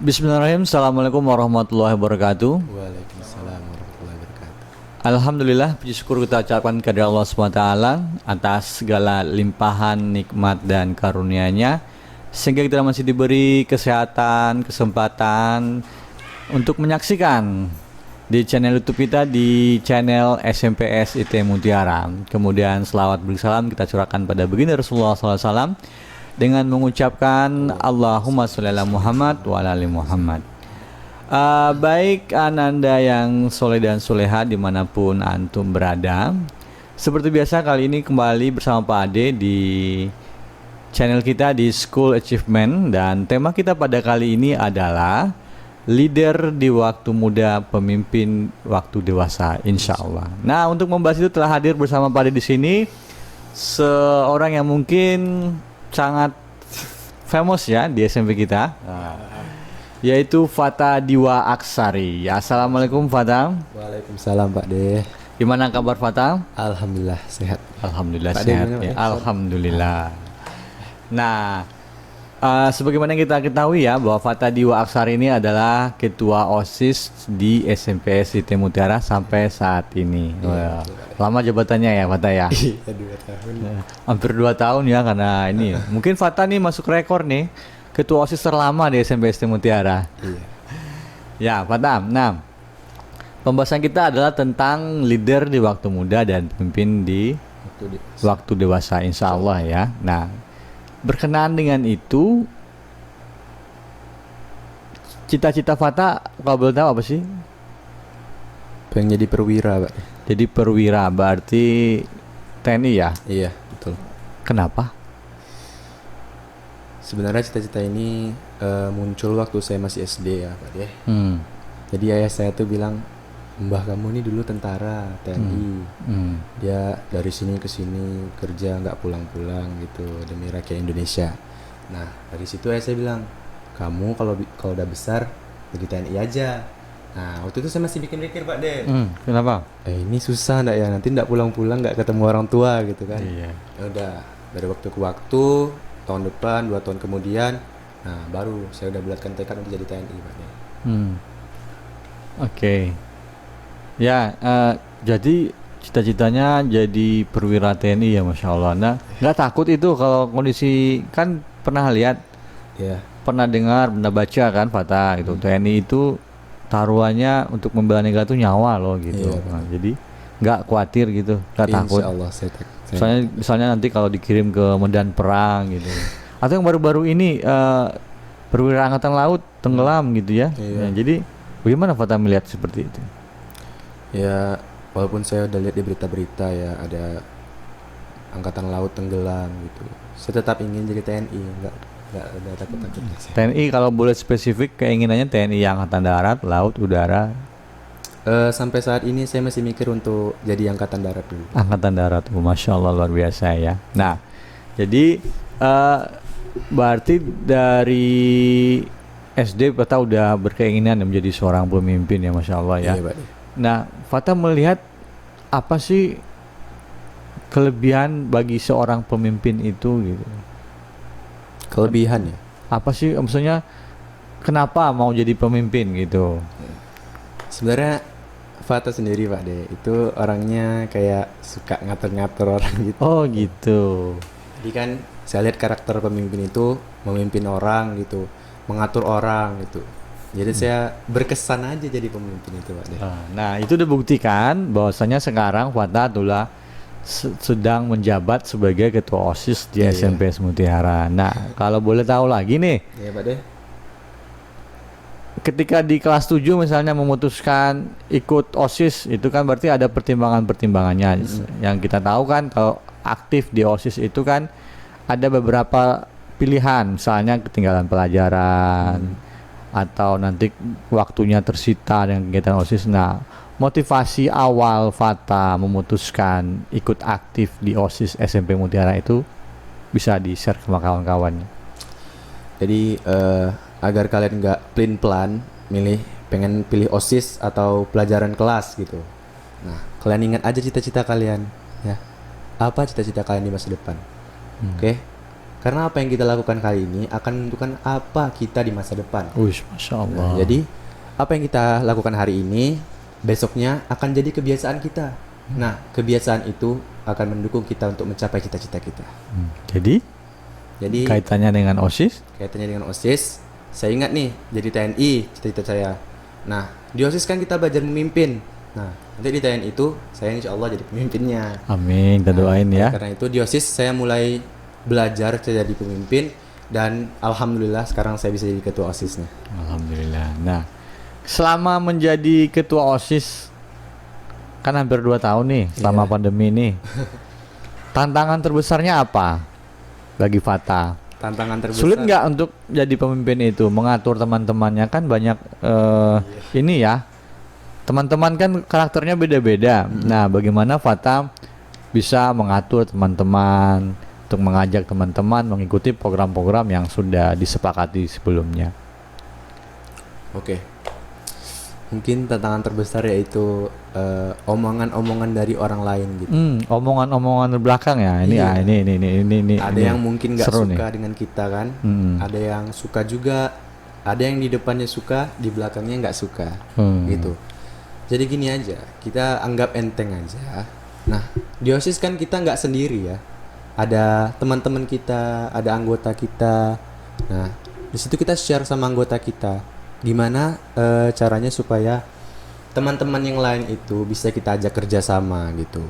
Bismillahirrahmanirrahim. Assalamualaikum warahmatullahi wabarakatuh. Waalaikumsalam warahmatullahi wabarakatuh. Alhamdulillah, puji syukur kita ucapkan kepada Allah SWT atas segala limpahan nikmat dan karunia-Nya, sehingga kita masih diberi kesehatan, kesempatan untuk menyaksikan di channel YouTube kita, di channel SMPS IT Mutiara. Kemudian selawat bersalam kita curahkan pada baginda Rasulullah SAW dengan mengucapkan Allahumma sholli ala Muhammad wa ala ali Muhammad. Baik ananda yang soleh dan soleha dimanapun antum berada, seperti biasa kali ini kembali bersama Pak Ade di channel kita di School Achievement, dan tema kita pada kali ini adalah leader di waktu muda, pemimpin waktu dewasa, insya Allah. Nah, untuk membahas itu telah hadir bersama Pak Ade di sini seorang yang mungkin sangat famous ya di SMP kita, yaitu Fata Diwa Aksari. Assalamualaikum Fata. Waalaikumsalam Pak De. Gimana kabar Fata? Alhamdulillah sehat. Alhamdulillah Pak sehat De, ya. Alhamdulillah. Nah, sebagaimana kita ketahui ya bahwa Fata Diwa Aksari ini adalah ketua OSIS di SMPS IT Mutiara sampai saat ini. Iya, Lama jabatannya ya Fata ya? Iya 2 tahun. Hampir 2 tahun ya, karena ini mungkin Fata nih masuk rekor nih ketua OSIS terlama di SMP ST Mutiara. Iya. Ya Fata, nah pembahasan kita adalah tentang leader di waktu muda dan pemimpin di waktu dewasa, insya Allah ya. Nah, berkenaan dengan itu, cita-cita Fata kalau boleh tahu apa sih? Pengen jadi perwira Pak. Jadi perwira berarti TNI ya? Iya betul. Kenapa? Sebenarnya cita-cita ini muncul waktu saya masih SD ya Pak De. Hmm. Jadi ayah saya tuh bilang, mbah kamu ini dulu tentara TNI. Dia dari sini ke sini kerja nggak pulang-pulang gitu demi rakyat Indonesia. Nah dari situ ayah saya bilang, kamu kalau udah besar jadi TNI aja. Nah waktu itu saya masih bikin-bikin Pak De. Kenapa? Ini susah ndak ya, nanti ndak pulang-pulang nggak ketemu orang tua gitu kan. Iya. Ya udah, dari waktu ke waktu, tahun depan 2 tahun kemudian, nah baru saya udah bulatkan tekad untuk jadi TNI Pak De. Oke. Ya, jadi cita-citanya jadi perwira TNI ya, Masya Allah. Nah, nggak takut itu kalau kondisi, kan pernah lihat, Ya. pernah dengar, pernah baca kan Fata itu TNI itu taruhannya untuk membela negara itu nyawa loh gitu. Iya, Nah, jadi nggak khawatir gitu, nggak takut. Insya Allah saya Misalnya nanti kalau dikirim ke medan perang gitu, atau yang baru-baru ini perwira angkatan laut tenggelam gitu ya. Iya. Nah, jadi bagaimana Fata melihat seperti itu? Ya walaupun saya udah lihat di berita-berita ya ada angkatan laut tenggelam gitu, saya tetap ingin jadi TNI, nggak ada takut-takutnya. TNI kalau boleh spesifik keinginannya TNI angkatan darat, laut, udara. Sampai saat ini saya masih mikir untuk jadi angkatan darat dulu. Angkatan darat, Masya Allah luar biasa ya. Nah, jadi berarti dari SD Fata udah berkeinginan menjadi seorang pemimpin ya, Masya Allah ya. Iya Pak. Nah, Fata melihat apa sih kelebihan bagi seorang pemimpin itu gitu? Kelebihan ya. Apa sih maksudnya kenapa mau jadi pemimpin gitu? Sebenarnya Fata sendiri Pak De itu orangnya kayak suka ngatur-ngatur orang gitu. Oh gitu. Jadi kan saya lihat karakter pemimpin itu memimpin orang gitu, mengatur orang gitu. Jadi saya berkesan aja jadi pemimpin itu Pak De. Nah, itu dibuktikan bahwasanya sekarang Fata adalah sedang menjabat sebagai ketua OSIS di Iya. SMPS Mutiara. Nah, kalau boleh tahu lagi nih, Iya Pak De. ketika di kelas 7 misalnya memutuskan ikut OSIS, itu kan berarti ada pertimbangan-pertimbangannya. Yang kita tahu kan kalau aktif di OSIS itu kan ada beberapa pilihan, misalnya ketinggalan pelajaran atau nanti waktunya tersita dengan kegiatan OSIS. Nah, motivasi awal Fata memutuskan ikut aktif di OSIS SMP Mutiara itu bisa di-share ke kawan-kawannya. Jadi agar kalian nggak plan pengen pilih OSIS atau pelajaran kelas gitu. Nah, kalian ingat aja cita-cita kalian ya. Apa cita-cita kalian di masa depan? Oke? Karena apa yang kita lakukan kali ini akan menentukan apa kita di masa depan. Uish, Masya Allah. Nah, jadi apa yang kita lakukan hari ini besoknya akan jadi kebiasaan kita. Nah, kebiasaan itu akan mendukung kita untuk mencapai cita-cita kita. Jadi kaitannya dengan OSIS? Kaitannya dengan OSIS, saya ingat nih jadi TNI cita-cita saya. Nah, di OSIS kan kita belajar memimpin. Nah, nanti di TNI itu saya insya Allah jadi pemimpinnya. Amin, kita doain ya. Karena itu di OSIS saya mulai belajar jadi pemimpin dan alhamdulillah sekarang saya bisa jadi ketua OSISnya. Alhamdulillah. Nah, selama menjadi ketua OSIS kan hampir 2 tahun nih selama pandemi ini. Tantangan terbesarnya apa bagi Fata? Tantangan terbesar. Sulit nggak untuk jadi pemimpin itu, mengatur teman-temannya kan banyak ini ya. Teman-teman kan karakternya beda-beda. Nah, bagaimana Fata bisa mengatur teman-teman untuk mengajak teman-teman mengikuti program-program yang sudah disepakati sebelumnya? Oke. Mungkin tantangan terbesar yaitu omongan-omongan dari orang lain gitu. Omongan-omongan belakang ya. Ini Iya. ini. Ada yang mungkin nggak seru suka nih. dengan kita kan. Ada yang suka juga. Ada yang di depannya suka, di belakangnya nggak suka. Gitu. Jadi gini aja, kita anggap enteng aja. Nah, di OSIS kan kita nggak sendiri ya. Ada teman-teman kita, ada anggota kita. Nah, di situ kita share sama anggota kita. Gimana caranya supaya teman-teman yang lain itu bisa kita ajak kerja sama gitu.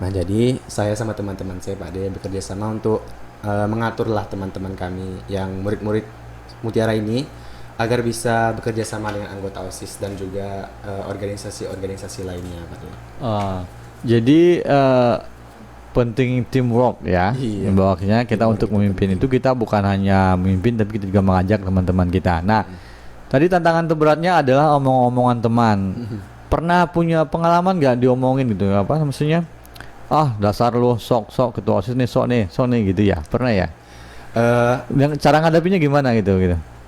Nah, jadi saya sama teman-teman saya Pak De bekerja sama untuk mengaturlah teman-teman kami yang murid-murid Mutiara ini agar bisa bekerja sama dengan anggota OSIS dan juga organisasi-organisasi lainnya Pak De. Jadi penting teamwork ya. Iya. Bahwasanya kita Teamwork untuk itu memimpin penting. itu kita bukan hanya memimpin tapi kita juga mengajak teman-teman kita. Nah, tadi tantangan terberatnya adalah omong-omongan teman. Pernah punya pengalaman nggak diomongin gitu? Apa maksudnya? Ah, dasar lu sok ketua OSIS nih, sok nih gitu ya. Pernah ya? Dan cara ngadapinnya gimana gitu?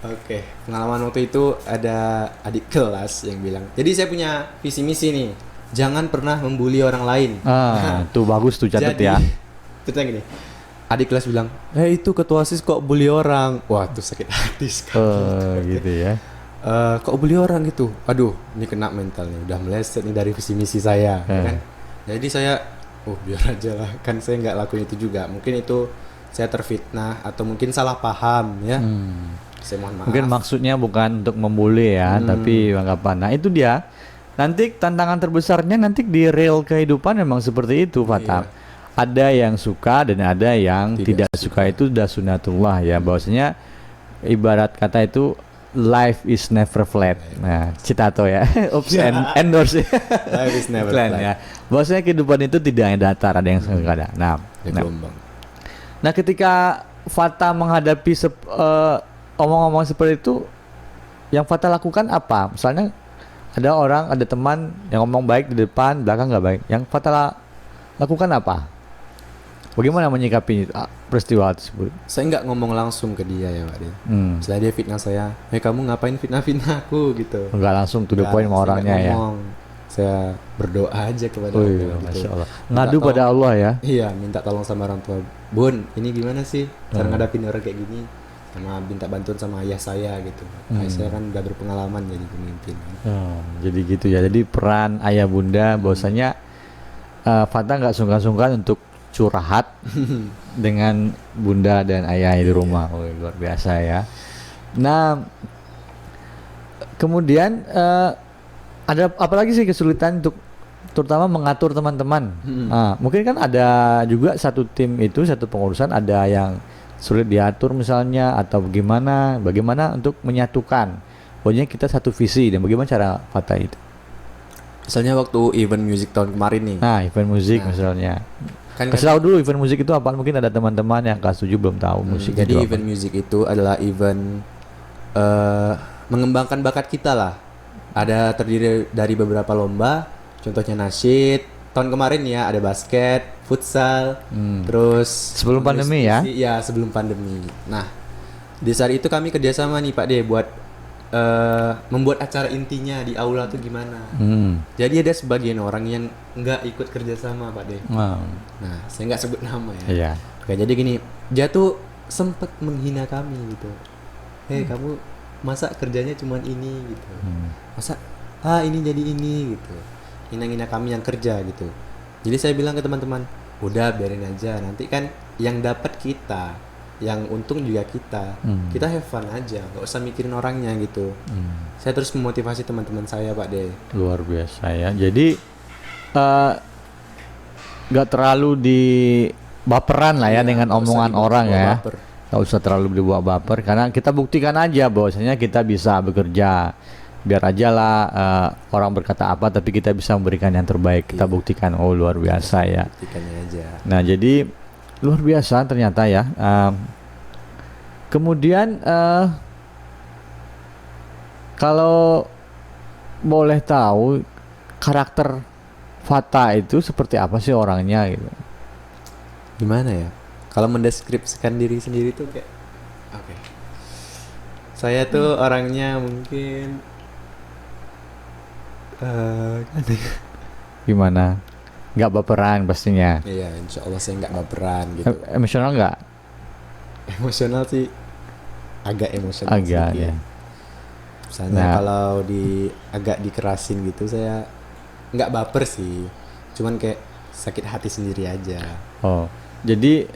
Oke, pengalaman waktu itu ada adik kelas yang bilang, jadi saya punya visi misi nih, jangan pernah membuli orang lain. Tuh bagus tuh catat Jadi, ya. Ceritanya gini, adik kelas bilang, itu ketua OSIS kok bully orang. Wah, tuh sakit hati sekali. Gitu ya. Kok bully orang gitu? Aduh, ini kena mental nih, udah meleset nih dari visi misi saya, ya kan? Jadi saya, biar aja lah, kan saya nggak lakuin itu juga. Mungkin itu saya terfitnah atau mungkin salah paham ya. Saya mohon maaf. Mungkin maksudnya bukan untuk membuli ya, tapi anggapan. Nah, itu dia. Nanti tantangan terbesarnya nanti di real kehidupan memang seperti itu, Fata. Ada yang suka dan ada yang tidak suka. Itu sudah sunatullah ya. Bahwasanya ibarat kata itu life is never flat. Nah, citato ya. Oops, endorse. Life is never Plan, flat. ya. Bahwasanya kehidupan itu tidak hanya datar, ada yang ada. Nah, ketika Fata menghadapi omong-omong seperti itu, yang Fata lakukan apa? Misalnya ada teman yang ngomong baik di depan, belakang nggak baik. Yang Fata lakukan apa? Bagaimana menyikapi peristiwa tersebut? Saya nggak ngomong langsung ke dia ya Pak De. Misalnya dia fitnah saya, kamu ngapain fitnah aku gitu. Nggak langsung to the point sama orangnya ya. Saya berdoa aja kepada Oh, Allah Masya gitu. Allah. Ngadu pada Allah ya. Iya, minta tolong sama orang tua. Bun, ini gimana sih cara ngadapin orang kayak gini? Sama minta bantuan sama ayah saya gitu. Ayah saya kan udah berpengalaman jadi pemimpin. Jadi gitu ya. Jadi peran ayah bunda, bahwasanya Fata nggak sungkan-sungkan untuk curhat dengan bunda dan ayah di rumah. Luar biasa ya. Nah, kemudian ada apalagi sih kesulitan untuk terutama mengatur teman-teman. Mungkin kan ada juga satu tim itu, satu pengurusan ada yang sulit diatur misalnya atau bagaimana untuk menyatukan. Pokoknya kita satu visi dan bagaimana cara Fata itu. Misalnya waktu event musik tahun kemarin nih. Nah, event musik misalnya. Kasih tahu dulu event musik itu apa? Mungkin ada teman-teman yang kelas 7 belum tahu musik. Jadi event musik itu adalah event mengembangkan bakat kita lah. Ada terdiri dari beberapa lomba, contohnya nasyid. Tahun kemarin ya ada basket, futsal, terus sebelum pandemi ya? Iya sebelum pandemi. Nah di saat itu kami kerjasama nih Pak De buat membuat acara intinya di aula tuh gimana. Jadi ada sebagian orang yang nggak ikut kerjasama Pak De. Nah saya nggak sebut nama ya. Iya. Oke, jadi gini, dia tuh sempat menghina kami gitu. Kamu masa kerjanya cuman ini gitu. Masa ini jadi ini gitu. Hina-hina kami yang kerja gitu. Jadi saya bilang ke teman-teman, udah biarin aja, nanti kan yang dapat kita, yang untung juga kita. Kita have fun aja, nggak usah mikirin orangnya gitu. Saya terus memotivasi teman-teman saya, Pak De. Luar biasa ya. Jadi nggak terlalu di baperan lah ya Iya, dengan nggak usah omongan dibawa orang ya. baper. Nggak usah terlalu dibawa baper karena kita buktikan aja bahwasanya kita bisa bekerja. Biar aja lah orang berkata apa tapi kita bisa memberikan yang terbaik. Kita buktikan. Oh, luar biasa ya. Buktikannya aja. Nah, jadi luar biasa ternyata ya. Kemudian kalau boleh tahu karakter Fata itu seperti apa sih orangnya gitu? Gimana ya? Kalau mendeskripsikan diri sendiri tuh kayak oke. Saya tuh orangnya mungkin Gimana? Nggak baperan pastinya. iya, insya Allah saya nggak baperan gitu. Emosional nggak? Emosional sih agak emosional Agak sedikit. ya. Misalnya Nah. kalau agak dikerasin gitu saya nggak baper sih, cuman kayak sakit hati sendiri aja. Oh, jadi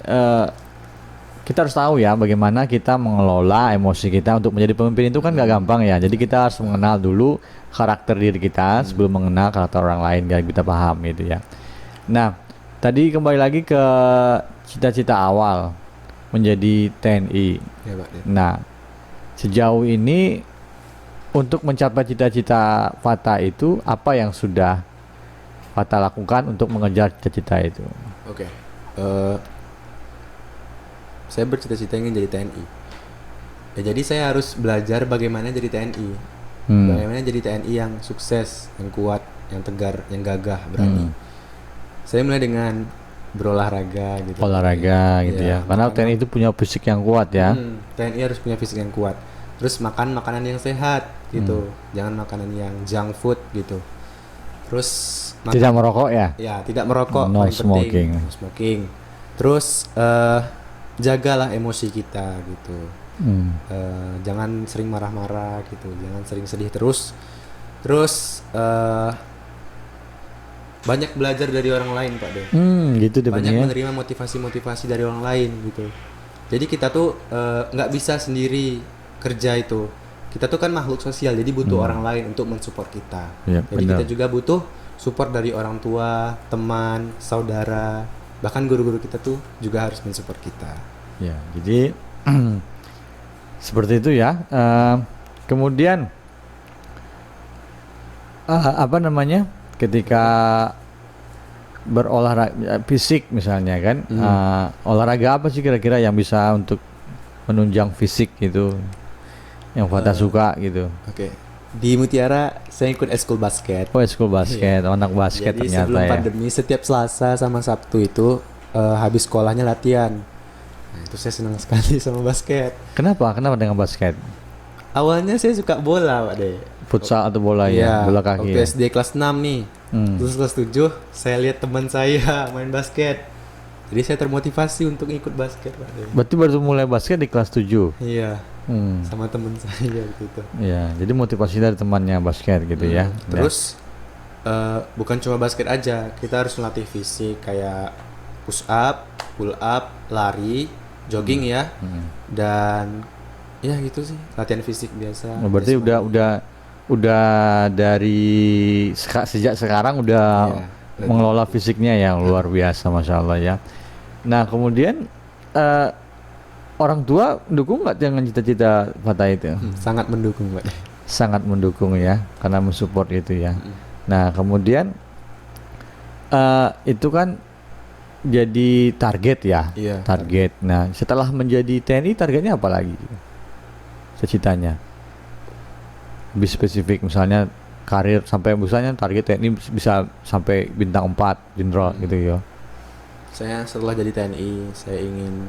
kita harus tahu ya bagaimana kita mengelola emosi kita untuk menjadi pemimpin itu kan nggak gampang ya. Jadi kita harus mengenal dulu karakter diri kita sebelum mengenal karakter orang lain biar kita paham gitu ya. Nah, tadi kembali lagi ke cita-cita awal menjadi TNI. Ya, Pak. Nah, sejauh ini untuk mencapai cita-cita Fata itu apa yang sudah Fata lakukan untuk mengejar cita-cita itu? Oke. Saya bercita-cita ingin jadi TNI. Ya, jadi saya harus belajar bagaimana jadi TNI. Bagaimana jadi TNI yang sukses, yang kuat, yang tegar, yang gagah, berani. Saya mulai dengan berolahraga gitu. Olahraga gitu ya. Karena makanya- TNI itu punya fisik yang kuat ya. TNI harus punya fisik yang kuat. Terus makan makanan yang sehat gitu. Jangan makanan yang junk food gitu. Terus Tidak merokok ya. ya, tidak merokok, No paling smoking. penting. No smoking. Terus jagalah emosi kita gitu. Jangan sering marah-marah gitu, jangan sering sedih terus. Terus banyak belajar dari orang lain, Pak De. Gitu deh Banyak ya. menerima motivasi-motivasi dari orang lain gitu. Jadi kita tuh nggak bisa sendiri kerja itu. Kita tuh kan makhluk sosial, jadi butuh orang lain untuk mensupport kita. Ya, Jadi benar. kita juga butuh support dari orang tua, teman, saudara, bahkan guru-guru kita tuh juga harus mensupport kita. Ya, jadi seperti itu ya. Kemudian apa namanya? Ketika berolahraga fisik misalnya kan, olahraga apa sih kira-kira yang bisa untuk menunjang fisik gitu, yang Fata suka gitu? Oke. Di Mutiara saya ikut eskul basket. Oh, school basket, anak basket Jadi ternyata sebelum ya. pandemi setiap Selasa sama Sabtu itu habis sekolahnya latihan. Nah, itu saya senang sekali sama basket. Kenapa? Kenapa dengan basket? Awalnya saya suka bola, Pak De. Futsal atau bola ya? Bola kaki waktu ya? SD kelas 6 nih. Terus kelas 7 saya lihat teman saya main basket. Jadi saya termotivasi untuk ikut basket, Pak De. Berarti baru mulai basket di kelas 7. Iya, Hmm. sama teman saya gitu. Ya, jadi motivasi dari temannya basket gitu ya. Terus bukan cuma basket aja, kita harus melatih fisik kayak push up, pull up, lari, jogging ya. Dan ya gitu sih, latihan fisik biasa. Oh, berarti udah dari sejak sekarang udah Iya, mengelola fisiknya yang luar biasa, masya Allah ya. Nah, kemudian orang tua mendukung nggak dengan cita-cita Fata itu? sangat mendukung, Pak. Sangat mendukung ya, karena mensupport itu ya. Nah, kemudian itu kan jadi target ya, Iya, target. Nah, setelah menjadi TNI targetnya apa lagi? Cita-citanya lebih spesifik, misalnya karir sampai misalnya target TNI bisa sampai bintang 4 jenderal gitu ya. Saya setelah jadi TNI, saya ingin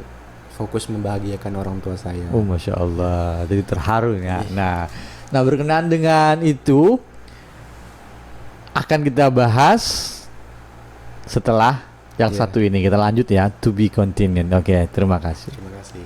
fokus membahagiakan orang tua saya. Oh, masya Allah, jadi terharu ya. Nah, berkenaan dengan itu akan kita bahas setelah yang satu ini. Kita lanjut ya, to be continued. Oke, terima kasih. Terima kasih.